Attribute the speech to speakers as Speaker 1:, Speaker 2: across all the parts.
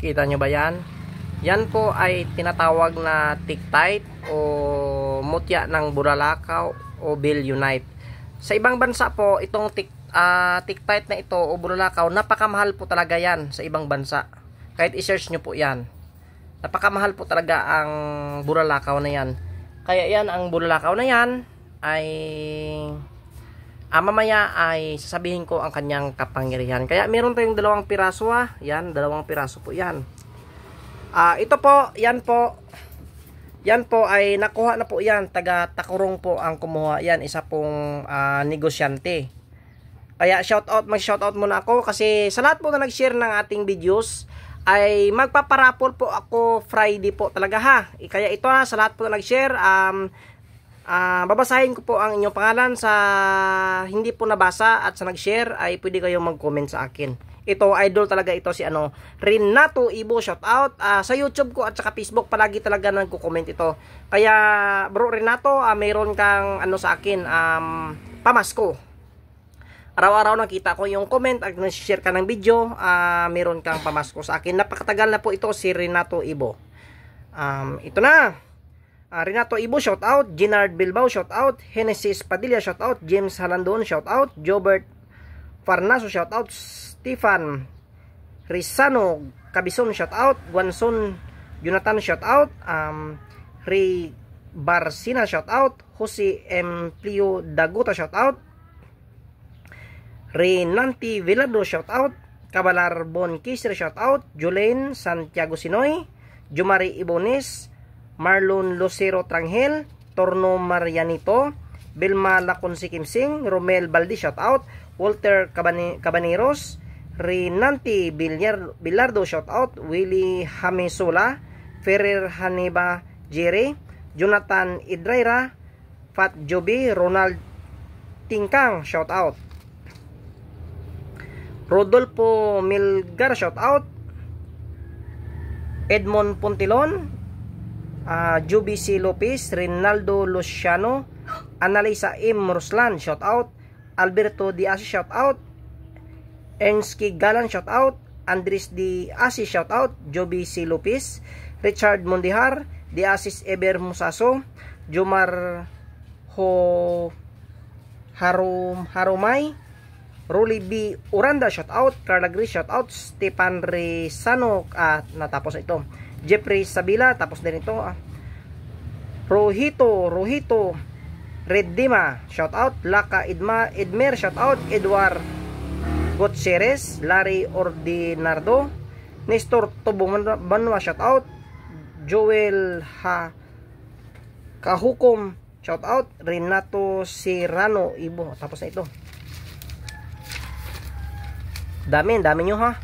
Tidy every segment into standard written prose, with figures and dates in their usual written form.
Speaker 1: Kita nyo ba yan? Yan po ay tinatawag na Tiktite o mutya ng Buralakaw o Billunite. Sa ibang bansa po, itong Tiktite na ito o Buralakaw, napakamahal po talaga yan sa ibang bansa. Kahit i-search nyo po yan. Napakamahal po talaga ang Buralakaw na yan. Kaya yan, ang Buralakaw na yan ay mamaya ay sasabihin ko ang kanyang kapangyarihan. Kaya meron tayong 2 piraso Yan, 2 piraso po yan. Ito po, yan po. Yan po ay nakuha na po yan. Taga Takurong po ang kumuha. Yan, isa pong negosyante. Kaya mag-shoutout muna ako kasi sa lahat po na nag-share ng ating videos ay magpaparapol po ako Friday po talaga ha. Kaya ito sa lahat po na nag-share, babasahin ko po ang inyong pangalan. Sa hindi po nabasa at sa nag-share ay pwede kayong mag-comment sa akin. Ito, idol talaga ito si Renato Ibo, shout out. Sa YouTube ko at sa Facebook palagi talaga nagko-comment ito. Kaya bro Renato, mayroon kang sa akin, pamasko. Araw-araw nakita ko yung comment at nag-share ka ng video, mayroon kang pamasko sa akin. Napakatagal na po ito si Renato Ibo. Ito na. Renato Ibo, shout out. Ginard Bilbao, shout out. Genesis Padilla, shout out. James Halandon, shout out. Jobert Farnaso, shout out. Stefan Rizano Cabison, shout out. Guanson Jonathan, shout out. Ray Barcina, shout out. Jose Emplio Daguta, shout out. Renanti Vilado, shout out. Cabalar Bon Kisser, shout out. Jolene Santiago Sinoy. Jumari Ibones. Marlon Lucero Tranghel, Torno Marianito, Vilma Laconsi Kimsing, Romel Baldi, shout out. Walter Cabaneros, Renanti Bilardo, shout out. Willie Hamesola, Ferrer Haniba Jere, Jonathan Idraira, Fat Joby, Ronald Tingkang, shout out. Rodolfo Milgar, shout out. Edmond Pontilon, Juby C. Lopez, Rinaldo Luciano, Analisa M. Roslan, shout out. Alberto Diaz, shout out. Ernski Galan, shout out. Andres Diaz, shout out. Joby C. Lopez, Richard Mondihar, Diasis Eber Musaso, Jomar Harumay, Rolly B. Uranda, shout out. Carla Gris, shout out. Stepan Rezano, natapos ito. Jeffrey Sabila, tapos din ito. Rohito Reddima, shout out. Laka Edmer, shout out. Edward Gutierrez, Larry Ordinardo, Nestor Tobong Banwa, shout out. Joel Kahukom, shout out. Renato Serrano Ibo, tapos na ito. Dami nyo ha.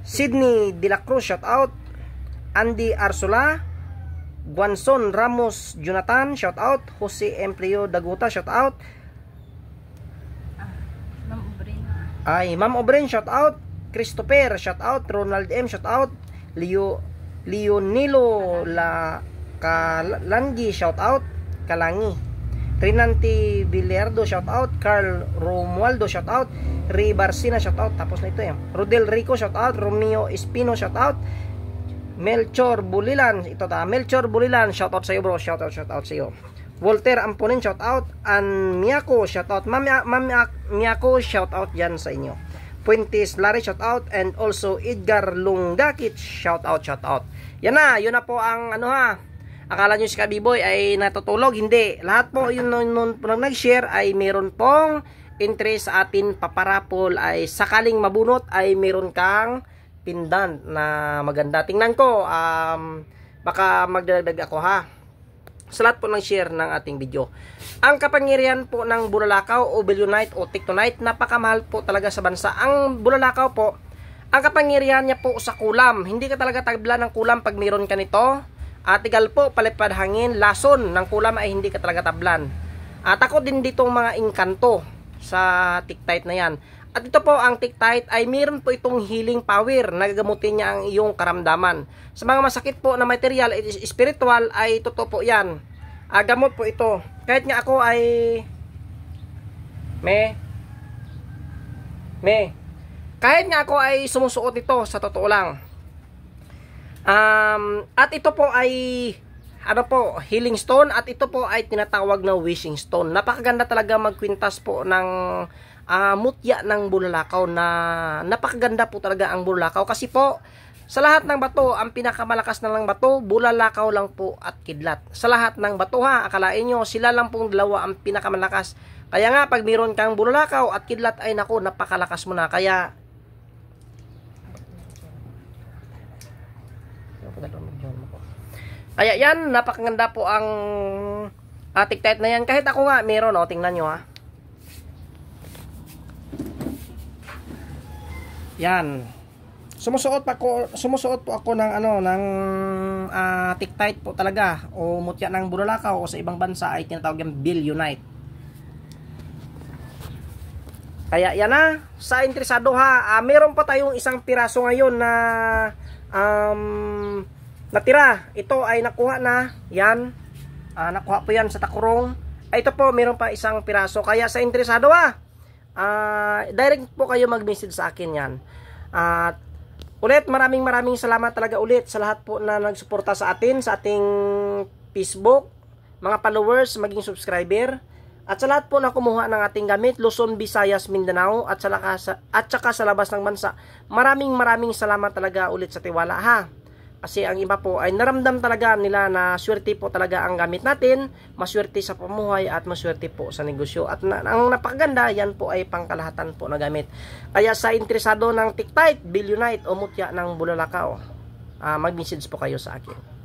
Speaker 1: Sydney De La Cruz, shout out. Andy Arsola, Guanson Ramos Jonathan, shout out. Jose Emplio Daguta, shout out. Ma'am Obren, shout out. Christopher, shout out. Ronald M, shout out. Leonilo Kalangi, shout out. Kalangi. Renanti Villardo, shout out. Carl Romualdo, shout out. Ray Barcina, shout out. Tapos na ito Rodel Rico, shout out. Romeo Espino, shout out. Melchor Bulilan, Melchor Bulilan, shout out sa iyo bro, shout out sa iyo. Walter Amponin, shout out. An Miyako, shout out. Miyako, shout out yan sa inyo. Puentes Larry, shout out. And also Edgar Lungakit, shout out. Yun na po ang akala nyo si Kabiboy ay natutulog, hindi. Lahat po yun nag-share ay meron pong interest sa atin paparapol, ay sakaling mabunot ay meron kang pendant na maganda. Tingnan ko, baka magdadagdag ako ha. Sa lahat po ng share ng ating video. Ang kapangyarihan po ng Buralakaw o Billunite o Tiktite, napakamahal po talaga sa bansa. Ang Buralakaw po, ang kapangyarihan niya po sa kulam. Hindi ka talaga tabla ng kulam pag meron ka nito. Tigal po, palipad hangin, lason ng kulam ay hindi ka talaga tablan. Takot din dito mga inkanto sa Tiktite na yan. At ito po ang Tiktite ay meron po itong healing power. Nagagamutin niya ang iyong karamdaman. Sa mga masakit po na material, spiritual, ay totoo po yan. Gamot po ito. Kahit nga ako ay Kahit nga ako ay sumusuot ito, sa totoo lang. At ito po ay ano po, healing stone, at ito po ay tinatawag na wishing stone. Napakaganda talaga magkwintas po ng mutya ng bulalakaw, na napakaganda po talaga ang bulalakaw. Kasi po, sa lahat ng bato, ang pinakamalakas na lang bato, bulalakaw lang po at kidlat. Sa lahat ng bato ha, akalain nyo, sila lang pong dalawa ang pinakamalakas. Kaya nga, pag meron kang bulalakaw at kidlat, ay naku, napakalakas mo na. Kaya, yan, napakaganda po ang Tiktite na yan. Kahit ako nga, meron, tingnan nyo ha. Yan. Sumusuot po ako ng Tiktite po talaga, o mutya ng bulalakaw, o sa ibang bansa ay tinatawag yung Billunite. Kaya yan na, sa interesado ha, meron pa tayong isang piraso ngayon na natira. Ito ay nakuha na, yan. Nakuha po yan sa Takurong. Ito po, meron pa isang piraso. Kaya sa interesado ha, direct po kayo mag-message sa akin yan. At ulit, maraming salamat talaga ulit sa lahat po na nagsuporta sa atin, sa ating Facebook, mga followers, maging subscriber, at sa lahat po na kumuha ng ating gamit, Luzon, Visayas, Mindanao, at saka sa labas ng bansa. Maraming salamat talaga ulit sa tiwala ha. Kasi ang iba po ay naramdam talaga nila na swerte po talaga ang gamit natin, maswerte sa pamuhay at maswerte po sa negosyo. At ang napakaganda, yan po ay pangkalahatan po na gamit. Kaya sa interesado ng Tiktite, Billunite o mutya ng bulalakaw, mag-message po kayo sa akin.